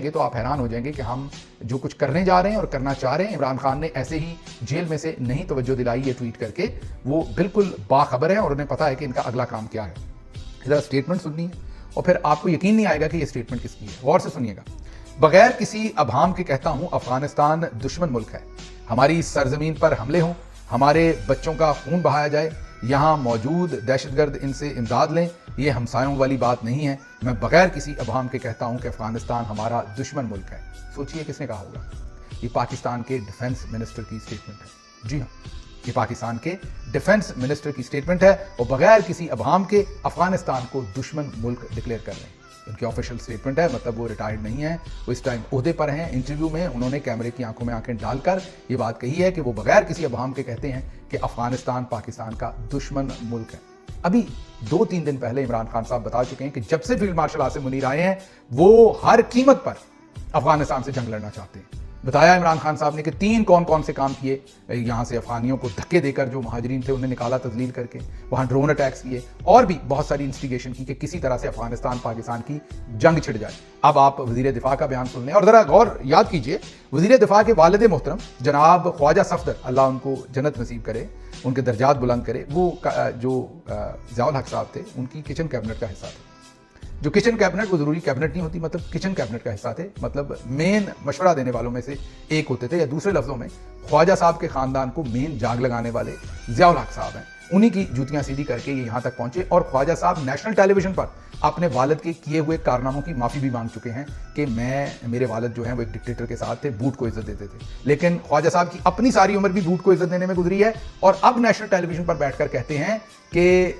گے تو آپ حیران ہو جائیں گے کہ ہم جو کچھ کرنے جا رہے ہیں اور کرنا چاہ رہے ہیں، عمران خان نے ایسے ہی جیل میں سے نہیں توجہ دلائی یہ ٹویٹ کر کے، وہ بالکل باخبر ہے اور انہیں پتا ہے کہ ان کا اگلا کام کیا ہے۔ ذرا اسٹیٹمنٹ سننی ہے اور پھر آپ کو یقین نہیں آئے گا کہ یہ اسٹیٹمنٹ کس کی ہے، غور سے سنیے گا۔ بغیر کسی ابہام کے کہتا ہوں، افغانستان دشمن ملک ہے، ہماری سرزمین پر حملے ہوں، ہمارے بچوں کا خون بہایا جائے، یہاں موجود دہشت گرد ان سے امداد لیں، یہ ہمسایوں والی بات نہیں ہے۔ میں بغیر کسی ابہام کے کہتا ہوں کہ افغانستان ہمارا دشمن ملک ہے۔ سوچئے کس نے کہا ہوگا؟ یہ پاکستان کے ڈیفنس منسٹر کی اسٹیٹمنٹ ہے۔ جی ہاں، یہ پاکستان کے ڈیفنس منسٹر کی اسٹیٹمنٹ ہے اور بغیر کسی ابہام کے افغانستان کو دشمن ملک ڈکلیئر کر رہے ہیں۔ ان کی آفیشیل اسٹیٹمنٹ ہے، مطلب وہ ریٹائرڈ نہیں ہیں، وہ اس ٹائم عہدے پر ہیں۔ انٹرویو میں انہوں نے کیمرے کی آنکھوں میں آنکھیں ڈال کر یہ بات کہی ہے کہ وہ بغیر کسی ابہام کے کہتے ہیں کہ افغانستان پاکستان کا دشمن ملک ہے۔ ابھی 2-3 دن پہلے عمران خان صاحب بتا چکے ہیں کہ جب سے فیلڈ مارشل عاصم منیر آئے ہیں وہ ہر قیمت پر افغانستان سے جنگ لڑنا چاہتے ہیں۔ بتایا عمران خان صاحب نے کہ 3 کون سے کام کیے، یہاں سے افغانیوں کو دھکے دے کر جو مہاجرین تھے انہیں نکالا تذلیل کر کے، وہاں ڈرون اٹیکس کیے اور بھی بہت ساری انسٹیگیشن کی کہ کسی طرح سے افغانستان پاکستان کی جنگ چھڑ جائے۔ اب آپ وزیر دفاع کا بیان سن لیں اور ذرا غور یاد کیجئے، وزیر دفاع کے والد محترم جناب خواجہ صفدر، اللہ ان کو جنت نصیب کرے، ان کے درجات بلند کرے، وہ جو ضیاء الحق صاحب تھے ان کی کچن کیبنٹ کا حصہ تھے۔ جو کچن کیبنٹ وہ ضروری کیبنٹ نہیں ہوتی، مطلب کچن کیبنٹ کا حصہ تھے، مطلب مین مشورہ دینے والوں میں سے ایک ہوتے تھے، یا دوسرے لفظوں میں خواجہ صاحب کے خاندان کو مین جاگ لگانے والے ضیاء الحق صاحب ہیں۔ انہی کی جوتیاں سیدھی کر کے یہ یہاں تک پہنچے اور خواجہ صاحب نیشنل ٹیلی ویژن پر اپنے والد کے کیے ہوئے کارناموں کی معافی بھی مانگ چکے ہیں کہ میرے والد جو ہیں وہ ایک ڈکٹیٹر کے ساتھ تھے، بوٹ کو عزت دیتے تھے، لیکن خواجہ صاحب کی اپنی ساری عمر بھی بوٹ کو عزت دینے میں گزری ہے اور اب نیشنل ٹیلی ویژن پر بیٹھ کر کہتے ہیں کہ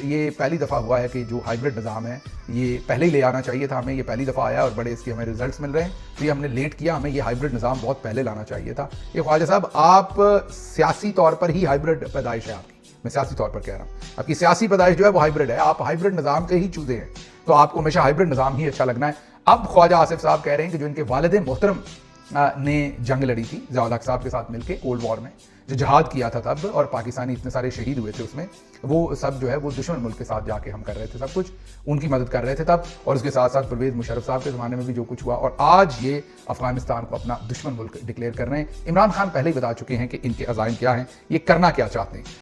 یہ پہلی دفعہ ہوا ہے کہ جو ہائیبرڈ نظام ہے یہ پہلے ہی لے آنا چاہیے تھا ہمیں، یہ پہلی دفعہ آیا اور بڑے اس کے ہمیں ریزلٹس مل رہے ہیں، تو یہ ہم نے لیٹ کیا، ہمیں یہ ہائیبرڈ نظام بہت پہلے لانا چاہیے تھا۔ یہ خواجہ صاحب آپ سیاسی طور پر ہی ہائیبرڈ پیدائش ہے آپ کی، میں سیاسی طور پر کہہ رہا ہوں، آپ کی سیاسی پیدائش جو ہے وہ ہائیبرڈ ہے، آپ ہائیبرڈ نظام کے ہی چوزے ہیں، تو آپ کو ہمیشہ ہائیبرڈ نظام ہی اچھا لگنا ہے۔ اب خواجہ آصف صاحب کہہ رہے ہیں کہ جو ان کے والد محترم نے جنگ لڑی تھی ضیاء الحق صاحب کے ساتھ مل کے کولڈ وار میں، جو جہاد کیا تھا تب اور پاکستانی اتنے سارے شہید ہوئے تھے اس میں، وہ سب جو ہے وہ دشمن ملک کے ساتھ جا کے ہم کر رہے تھے، سب کچھ ان کی مدد کر رہے تھے تب، اور اس کے ساتھ ساتھ پرویز مشرف صاحب کے زمانے میں بھی جو کچھ ہوا، اور آج یہ افغانستان کو اپنا دشمن ملک ڈکلیئر کر رہے ہیں۔ عمران خان پہلے ہی بتا چکے ہیں کہ ان کے عزائم کیا ہیں، یہ کرنا کیا چاہتے ہیں۔